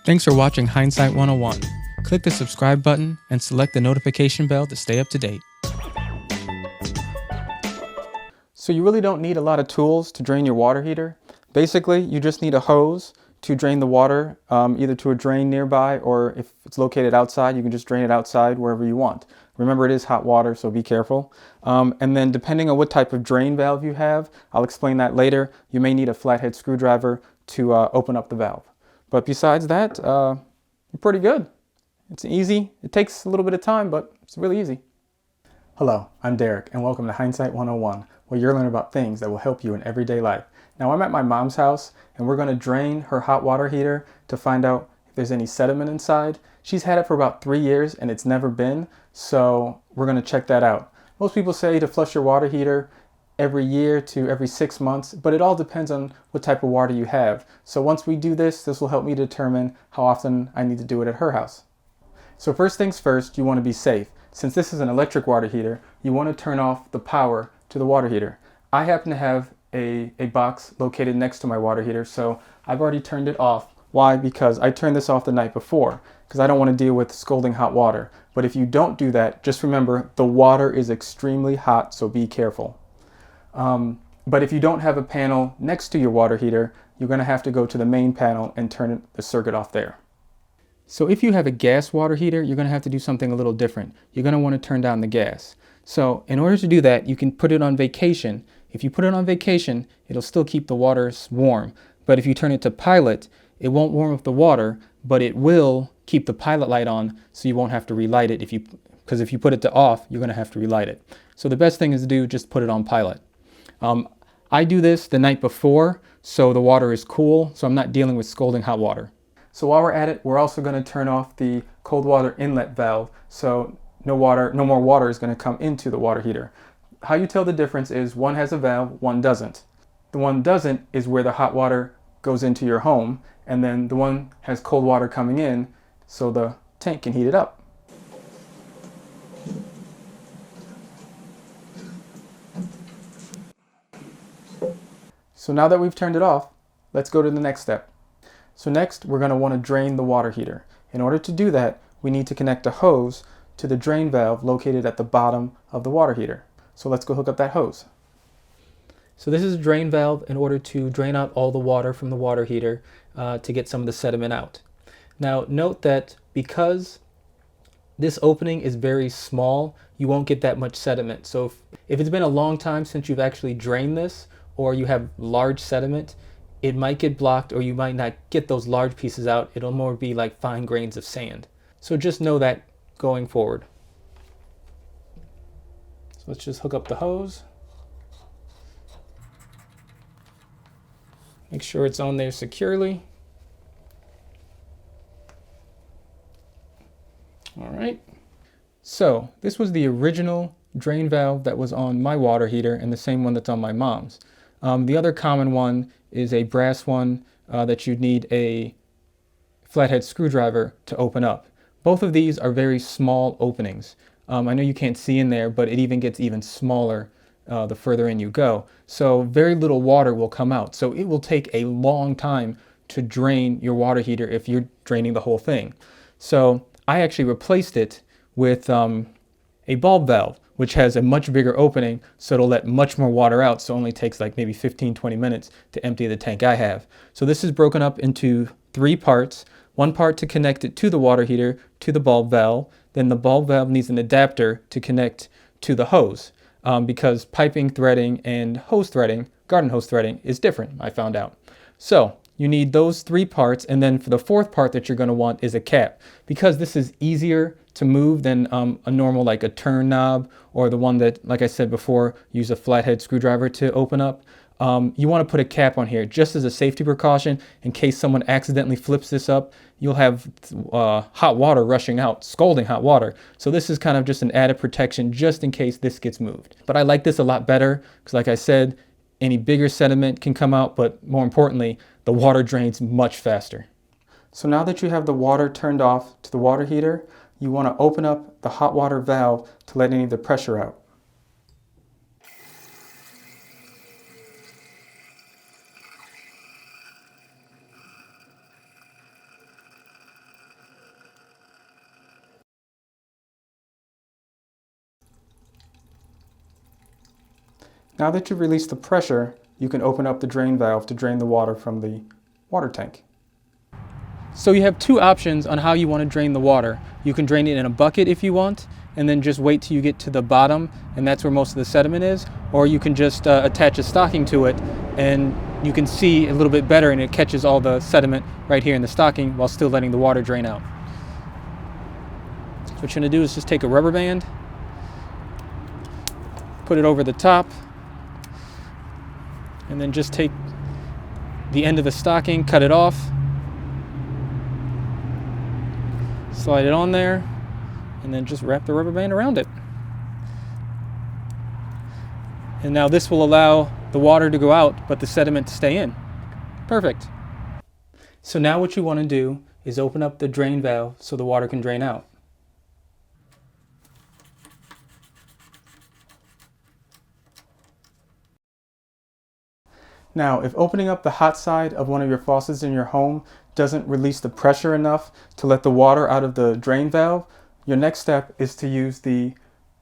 Thanks for watching Hindsight 101. Click the subscribe button and select the notification bell to stay up to date. So you really don't need a lot of tools to drain your water heater. Basically, you just need a hose to drain the water, either to a drain nearby, or if it's located outside, you can just drain it outside wherever you want. Remember, it is hot water, so be careful. And then depending on what type of drain valve you have, I'll explain that later, you may need a flathead screwdriver to open up the valve. But besides that, you're pretty good. It's easy. It takes a little bit of time, but it's really easy. Hello, I'm Derek, and welcome to Hindsight 101, where you're learning about things that will help you in everyday life. Now, I'm at my mom's house, and we're going to drain her hot water heater to find out if there's any sediment inside. She's had it for about 3 years, and it's never been, so we're going to check that out. Most people say to flush your water heater every year to every 6 months, but it all depends on what type of water you have. So once we do this, this will help me determine how often I need to do it at her house. So first things first, you want to be safe. Since this is an electric water heater, you want to turn off the power to the water heater. I happen to have a box located next to my water heater, so I've already turned it off. Why? Because I turned this off the night before, because I don't want to deal with scalding hot water. But if you don't do that, just remember the water is extremely hot, so be careful. But if you don't have a panel next to your water heater, you're going to have to go to the main panel and turn the circuit off there. So if you have a gas water heater, you're going to have to do something a little different. You're going to want to turn down the gas. So in order to do that, you can put it on vacation. If you put it on vacation, it'll still keep the water warm. But if you turn it to pilot, it won't warm up the water, but it will keep the pilot light on, so you won't have to relight it. Because if you put it to off, you're going to have to relight it. So the best thing is to do, just put it on pilot. I do this the night before, so the water is cool, so I'm not dealing with scalding hot water. So while we're at it, we're also going to turn off the cold water inlet valve, so no more water is going to come into the water heater. How you tell the difference is one has a valve, one doesn't. The one doesn't is where the hot water goes into your home, and then the one has cold water coming in, so the tank can heat it up. So now that we've turned it off, let's go to the next step. So next, we're going to want to drain the water heater. In order to do that, we need to connect a hose to the drain valve located at the bottom of the water heater. So let's go hook up that hose. So this is a drain valve in order to drain out all the water from the water heater to get some of the sediment out. Now note that because this opening is very small, you won't get that much sediment. So if it's been a long time since you've actually drained this, or you have large sediment, it might get blocked, or you might not get those large pieces out. It'll more be like fine grains of sand. So just know that going forward. So let's just hook up the hose. Make sure it's on there securely. All right. So this was the original drain valve that was on my water heater and the same one that's on my mom's. The other common one is a brass one that you'd need a flathead screwdriver to open up. Both of these are very small openings. I know you can't see in there, but it even gets even smaller the further in you go. So very little water will come out. So it will take a long time to drain your water heater if you're draining the whole thing. So I actually replaced it with a bulb valve, which has a much bigger opening, so it'll let much more water out, so it only takes like maybe 15-20 minutes to empty the tank I have. So this is broken up into 3 parts. One part to connect it to the water heater, to the bulb valve. Then the bulb valve needs an adapter to connect to the hose, because piping threading and hose threading, garden hose threading, is different, I found out. So you need those 3 parts, and then for the 4th part that you're going to want is a cap. Because this is easier to move than a normal, like a turn knob, or the one that, like I said before, use a flathead screwdriver to open up. You want to put a cap on here just as a safety precaution in case someone accidentally flips this up. You'll have hot water rushing out, scalding hot water. So this is kind of just an added protection just in case this gets moved. But I like this a lot better because, like I said, any bigger sediment can come out, but more importantly, the water drains much faster. So now that you have the water turned off to the water heater, you want to open up the hot water valve to let any of the pressure out. Now that you've released the pressure, you can open up the drain valve to drain the water from the water tank. So you have two options on how you want to drain the water. You can drain it in a bucket if you want, and then just wait till you get to the bottom, and that's where most of the sediment is. Or you can just attach a stocking to it, and you can see a little bit better, and it catches all the sediment right here in the stocking while still letting the water drain out. So what you're going to do is just take a rubber band, put it over the top, and then just take the end of the stocking, cut it off, slide it on there, and then just wrap the rubber band around it. And now this will allow the water to go out, but the sediment to stay in. Perfect. So now what you want to do is open up the drain valve so the water can drain out. Now, if opening up the hot side of one of your faucets in your home doesn't release the pressure enough to let the water out of the drain valve, your next step is to use the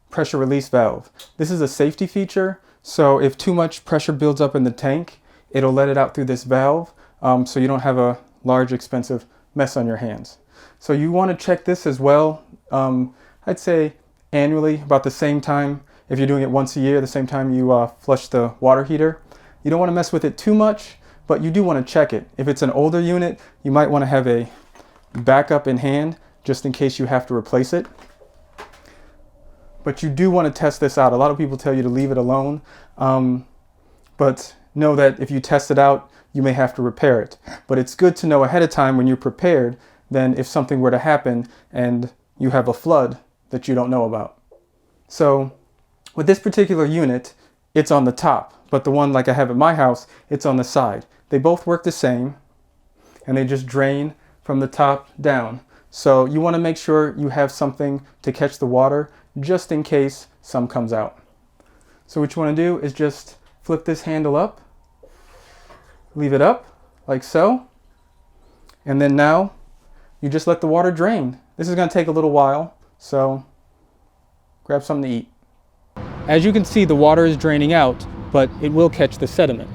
pressure release valve. This is a safety feature, so if too much pressure builds up in the tank, it'll let it out through this valve, so you don't have a large expensive mess on your hands. So you want to check this as well, I'd say annually, about the same time. If you're doing it once a year, the same time you flush the water heater. You don't want to mess with it too much, but you do want to check it. If it's an older unit, you might want to have a backup in hand just in case you have to replace it. But you do want to test this out. A lot of people tell you to leave it alone, but know that if you test it out, you may have to repair it. But it's good to know ahead of time when you're prepared, then if something were to happen and you have a flood that you don't know about. So with this particular unit, it's on the top, but the one like I have at my house, it's on the side. They both work the same, and they just drain from the top down. So you want to make sure you have something to catch the water just in case some comes out. So what you want to do is just flip this handle up, leave it up like so, and then now you just let the water drain. This is going to take a little while, so grab something to eat. As you can see, the water is draining out, but it will catch the sediment.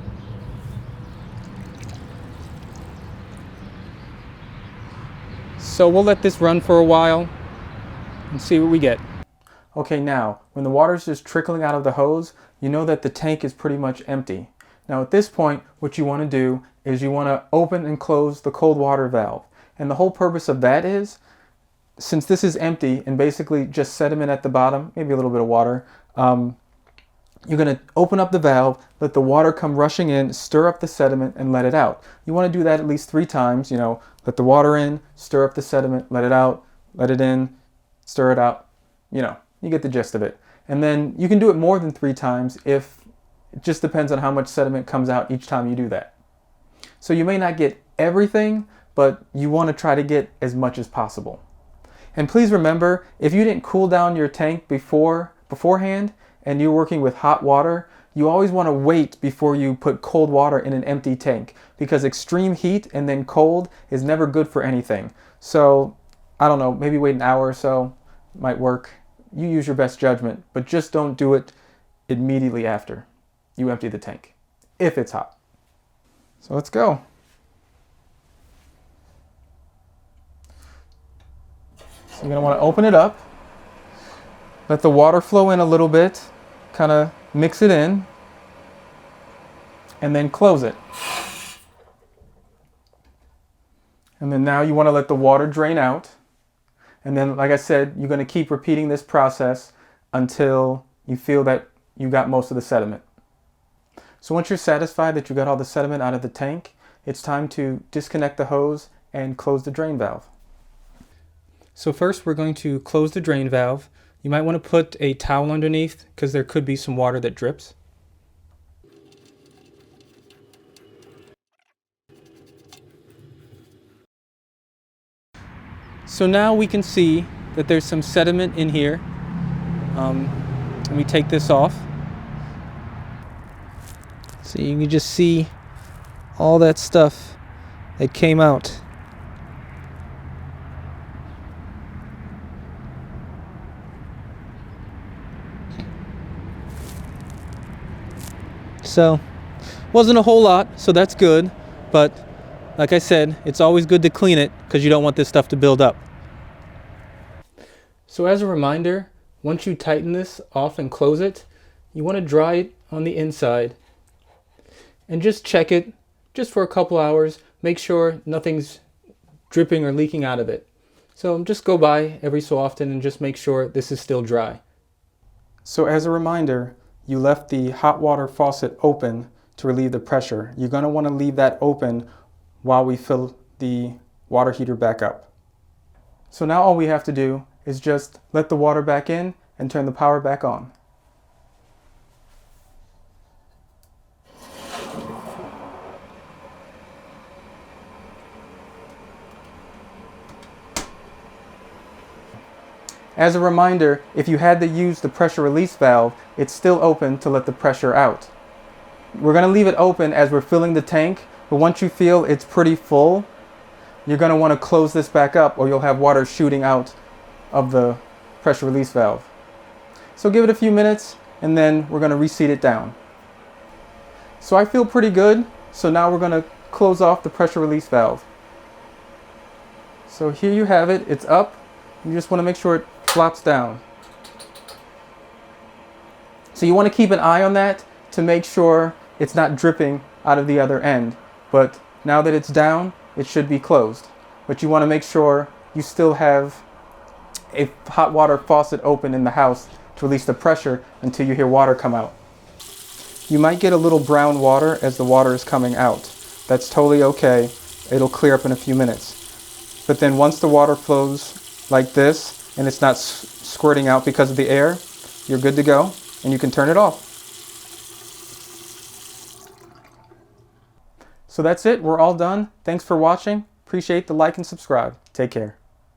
So we'll let this run for a while and see what we get. Okay, now, when the water is just trickling out of the hose, you know that the tank is pretty much empty. Now at this point, what you want to do is you want to open and close the cold water valve. And the whole purpose of that is, since this is empty and basically just sediment at the bottom, maybe a little bit of water, you're going to open up the valve, let the water come rushing in, stir up the sediment, and let it out. You want to do that at least 3 times, let the water in, stir up the sediment, let it out, let it in, stir it out. You get the gist of it. And then you can do it more than 3 times if it just depends on how much sediment comes out each time you do that. So you may not get everything, but you want to try to get as much as possible. And please remember, if you didn't cool down your tank beforehand, and you're working with hot water, you always want to wait before you put cold water in an empty tank, because extreme heat and then cold is never good for anything. So, I don't know, maybe wait an hour or so, might work. You use your best judgment, but just don't do it immediately after you empty the tank, if it's hot. So let's go. So you're going to want to open it up, let the water flow in a little bit, kind of mix it in, and then close it. And then now you want to let the water drain out. And then, like I said, you're going to keep repeating this process until you feel that you got most of the sediment. So once you're satisfied that you got all the sediment out of the tank, it's time to disconnect the hose and close the drain valve. So first we're going to close the drain valve. You might want to put a towel underneath because there could be some water that drips. So now we can see that there's some sediment in here. Let me take this off. So you can just see all that stuff that came out. So wasn't a whole lot, so that's good. But like I said, it's always good to clean it because you don't want this stuff to build up. So as a reminder, once you tighten this off and close it, you want to dry it on the inside and just check it just for a couple hours. Make sure nothing's dripping or leaking out of it. So just go by every so often and just make sure this is still dry. So as a reminder, you left the hot water faucet open to relieve the pressure. You're going to want to leave that open while we fill the water heater back up. So now all we have to do is just let the water back in and turn the power back on. As a reminder, if you had to use the pressure release valve, it's still open to let the pressure out. We're going to leave it open as we're filling the tank, but once you feel it's pretty full, you're going to want to close this back up or you'll have water shooting out of the pressure release valve. So give it a few minutes and then we're going to reseat it down. So I feel pretty good, so now we're going to close off the pressure release valve. So here you have it, it's up. You just want to make sure it flops down. So you want to keep an eye on that to make sure it's not dripping out of the other end. But now that it's down, it should be closed. But you want to make sure you still have a hot water faucet open in the house to release the pressure until you hear water come out. You might get a little brown water as the water is coming out. That's totally okay. It'll clear up in a few minutes. But then once the water flows like this and it's not squirting out because of the air, you're good to go and you can turn it off. So that's it, we're all done. Thanks for watching. Appreciate the like and subscribe. Take care.